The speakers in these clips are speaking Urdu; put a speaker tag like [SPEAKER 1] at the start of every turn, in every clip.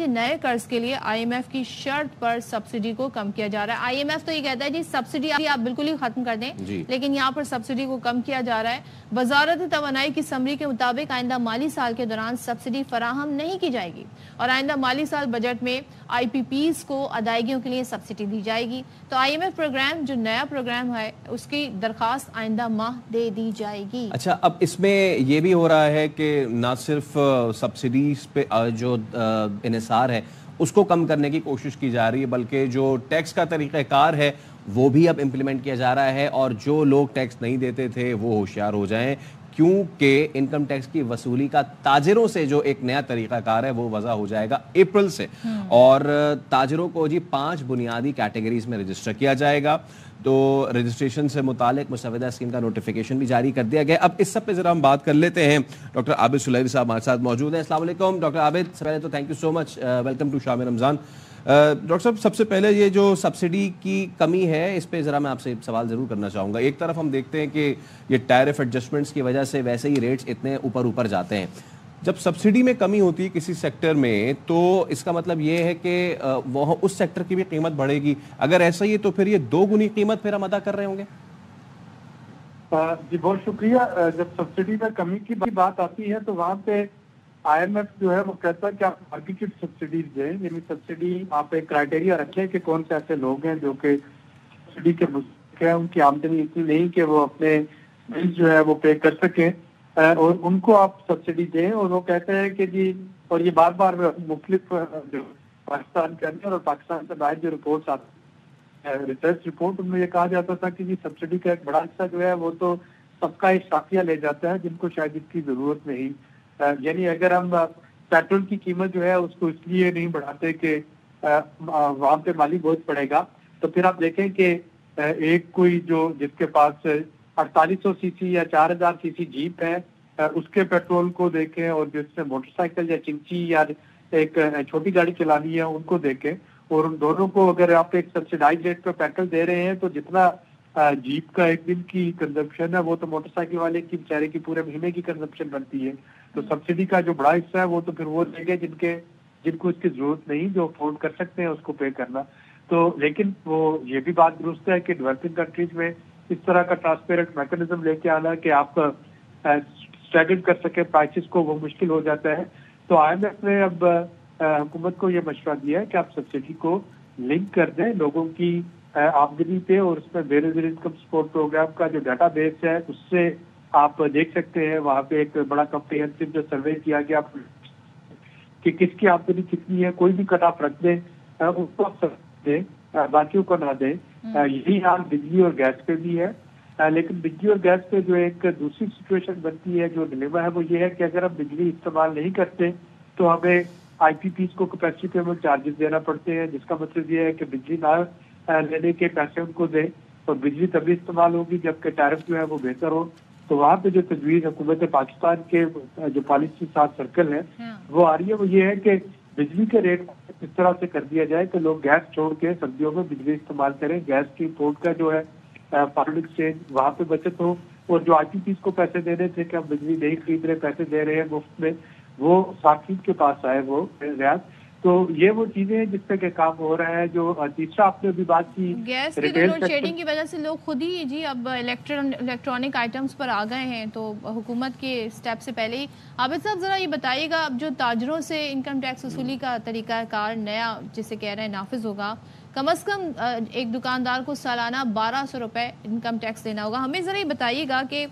[SPEAKER 1] نئے قرض کے لیے آئی ایم ایف کی شرط پر سبسڈی کو کم کیا جا رہا ہے. آئی ایم ایف تو یہ کہتا ہے جی سبسڈی آپ بالکل ہی ختم کر دیں, لیکن یہاں پر سبسڈی کو کم کیا جا رہا ہے. وزارت توانائی کی سمری کے مطابق آئندہ مالی سال کے دوران سبسڈی فراہم نہیں کی جائے گی اور آئندہ مالی سال بجٹ میں آئی پی پیز کو ادائیگیوں کے لیے سبسڈی دی جائے گی. تو آئی ایم ایف پروگرام جو نیا پروگرام ہے اس کی درخواست آئندہ ماہ دے دی جائے گی.
[SPEAKER 2] اچھا, اب اس میں یہ بھی ہو رہا ہے کہ نہ صرف سبسڈیز پہ جو انحصار ہے اس کو کم کرنے کی کوشش کی جا رہی ہے, بلکہ جو ٹیکس کا طریقہ کار ہے وہ بھی اب امپلیمنٹ کیا جا رہا ہے, اور جو لوگ ٹیکس نہیں دیتے تھے وہ ہوشیار ہو جائیں, کیونکہ انکم ٹیکس کی وصولی کا تاجروں سے جو ایک نیا طریقہ کار ہے وہ وضع ہو جائے گا اپریل سے, اور تاجروں کو 5 بنیادی کیٹیگریز میں رجسٹر کیا جائے گا. تو رجسٹریشن سے متعلق مسودہ اسکیم کا نوٹیفیکیشن بھی جاری کر دیا گیا. اب اس سب پہ ذرا ہم بات کر لیتے ہیں. ڈاکٹر عابد سلیری صاحب ہمارے ساتھ موجود ہیں. السلام علیکم ڈاکٹر عابد. سب پہلے تو thank you so much, welcome to Shaam Ramzan. Doctor صاحب, سب سے پہلے یہ جو سبسڈی کی کمی ہے اس پہ ذرا میں آپ سے سوال ضرور کرنا چاہوں گا. ایک طرف ہم دیکھتے ہیں کہ یہ ٹیرف ایڈجسٹمنٹس کی وجہ سے ویسے ہی ریٹس اتنے اوپر جاتے ہیں. جب سبسڈی میں کمی ہوتی ہے کسی سیکٹر میں تو اس کا مطلب یہ ہے کہ وہ اس سیکٹر کی بھی قیمت بڑھے گی. اگر ایسا ہی ہے تو پھر یہ 2 گنی قیمت پھر ہم ادا کر رہے ہوں گے.
[SPEAKER 3] جی بہت شکریہ. جب سبسڈی میں کمی کی بات آتی ہے تو وہاں پہ آئی ایم ایف جو ہے وہ کہتا ہے کہ آپ مارکیٹڈ سبسڈیز دیں, یعنی سبسڈی آپ ایک کرائٹیریا رکھیں کہ کون سے ایسے لوگ ہیں جو کہ سبسڈی کے مستحق ہیں, ان کی آمدنی اتنی نہیں کہ وہ اپنے بل جو ہے وہ پے کر سکیں, اور ان کو آپ سبسڈی دیں. اور وہ کہتے ہیں کہ جی, اور یہ بار بار مختلف جو پاکستان کے اندر اور پاکستان سے باہر جو رپورٹس آتے ہیں, ریسرچ رپورٹ, ان میں یہ کہا جاتا تھا کہ جی سبسڈی کا ایک بڑا حصہ جو ہے وہ تو طبقہ اشرافیہ لے جاتا ہے جن کو شاید اس کی ضرورت نہیں. یعنی اگر ہم پیٹرول کی قیمت جو ہے اس کو اس لیے نہیں بڑھاتے کہ وہاں پہ مالی بوجھ پڑے گا, تو پھر آپ دیکھیں کہ ایک کوئی جو جس کے پاس 4800 سی سی یا 4000 سی سی جیپ ہے اس کے پیٹرول کو دیکھیں, اور جس سے موٹر سائیکل یا چنچی یا ایک چھوٹی گاڑی چلانی ہے ان کو دیکھیں, اور ان دونوں کو اگر آپ ایک سبسڈائز ریٹ پہ پیٹرول دے رہے ہیں تو جتنا جیپ کا ایک دن کی کنزمپشن ہے وہ تو موٹر سائیکل والے کی بیچارے کی پورے مہینے کی کنزمپشن بنتی ہے. تو سبسڈی کا جو بڑا حصہ ہے وہ تو پھر وہ لیں گے جن کو اس کی ضرورت نہیں, جو افورڈ کر سکتے ہیں اس کو پے کرنا. تو لیکن وہ یہ بھی بات درست ہے کہ ڈیولپنگ کنٹریز میں اس طرح کا ٹرانسپیرنٹ میکنزم لے کے آنا کہ آپ اسٹیگرڈ کر سکیں پرائسز کو, وہ مشکل ہو جاتا ہے. تو آئی ایم ایف نے اب حکومت کو یہ مشورہ دیا ہے کہ آپ سبسڈی کو لنک کر دیں لوگوں کی آمدنی پہ, اور اس میں بے نظیر انکم سپورٹ پروگرام کا جو ڈیٹا بیس ہے اس سے آپ دیکھ سکتے ہیں. وہاں پہ ایک بڑا کمپریہنسو جو سروے کیا گیا کہ کس کی آمدنی کتنی ہے, کوئی بھی کٹ آف رکھ دیں, اس کو آپ دیں, باقیوں کو نہ دیں. یہی حال بجلی اور گیس پہ بھی ہے. لیکن بجلی اور گیس پہ جو ایک دوسری سچویشن بنتی ہے, جو ڈلیما ہے, وہ یہ ہے کہ اگر ہم بجلی استعمال نہیں کرتے تو ہمیں آئی پی پیز کو کیپیسٹی پیمنٹ چارجز دینا پڑتے ہیں, جس کا مطلب یہ ہے کہ بجلی نہ لینے کے پیسے ان کو دیں, اور بجلی تبھی استعمال ہوگی جبکہ ٹیرف جو ہے وہ بہتر ہو. تو وہاں پہ جو تجویز حکومت پاکستان کے جو پالیسی 7 سرکل ہے وہ آ رہی ہے, وہ یہ ہے کہ بجلی کے ریٹ اس طرح سے کر دیا جائے کہ لوگ گیس چھوڑ کے سردیوں میں بجلی استعمال کریں. گیس کی امپورٹ کا جو ہے فارن ایکسچینج وہاں پہ بچت ہو, اور جو آئی پی پیز کو پیسے دینے تھے کہ ہم بجلی نہیں خرید رہے, پیسے دے رہے ہیں مفت میں, وہ صارفین کے پاس آئے وہ ریاض. تو یہ وہ چیزیں ہیں جس پہ کہ کام ہو رہا ہے. جو تیسرا آپ نے بھی بات کی
[SPEAKER 1] گیس کی تو لوڈ شیڈنگ کی وجہ سے لوگ خود ہی جی اب الیکٹرانک آئٹمز پر آ گئے ہیں, تو حکومت کے سٹیپ سے پہلے ہی. عابد صاحب ذرا یہ بتائیے گا, اب جو تاجروں سے انکم ٹیکس وصولی کا طریقہ کار نیا جسے کہہ رہے ہیں نافذ ہوگا, کم از کم ایک دکاندار کو سالانہ 1200 روپے انکم ٹیکس دینا ہوگا. ہمیں ذرا یہ بتائیے گا کہ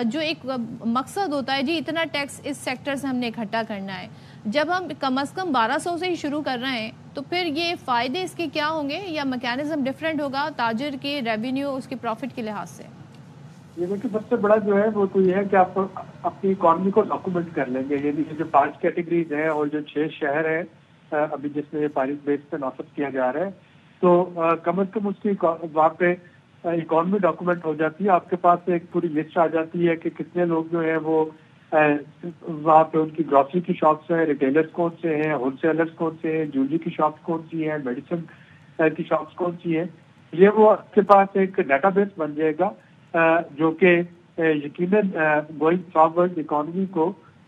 [SPEAKER 1] جو ایک مقصد ہوتا ہے جی اتنا ٹیکس اس سیکٹر سے ہم نے اکٹھا کرنا ہے, جب ہم کم از کم 1200 سے ہی شروع کر رہے ہیں تو پھر یہ فائدے اس کے کیا ہوں گے, یا میکینزم ڈیفرنٹ ہوگا تاجر کے ریونیو اس کے پروفٹ کے لحاظ سے؟
[SPEAKER 3] یہ دیکھیے سب سے بڑا جو ہے وہ تو یہ ہے کہ آپ اپنی اکانومی کو ڈاکومنٹ کر لیں گے. یعنی جو 5 کیٹیگریز ہیں اور جو 6 شہر ہیں ابھی جس میں یہ پائلٹ بیس پہ نافذ کیا جا رہا ہے, تو کم از کم اس کی وہاں پہ اکانومی ڈاکومنٹ ہو جاتی ہے. آپ کے پاس ایک پوری لسٹ آ جاتی ہے کہ کتنے لوگ جو ہیں وہ وہاں پہ ان کی گروسری کی شاپس ہیں, ریٹیلرز کون سے ہیں, ہول سیلرز کون سے ہیں, جویلری کی شاپس کون سی ہیں, میڈیسن کی شاپس کون سی ہیں. یہ وہ آپ کے پاس ایک ڈیٹا بیس بن جائے گا جو کہ یقیناً گوئنگ فارورڈ اکانومی کو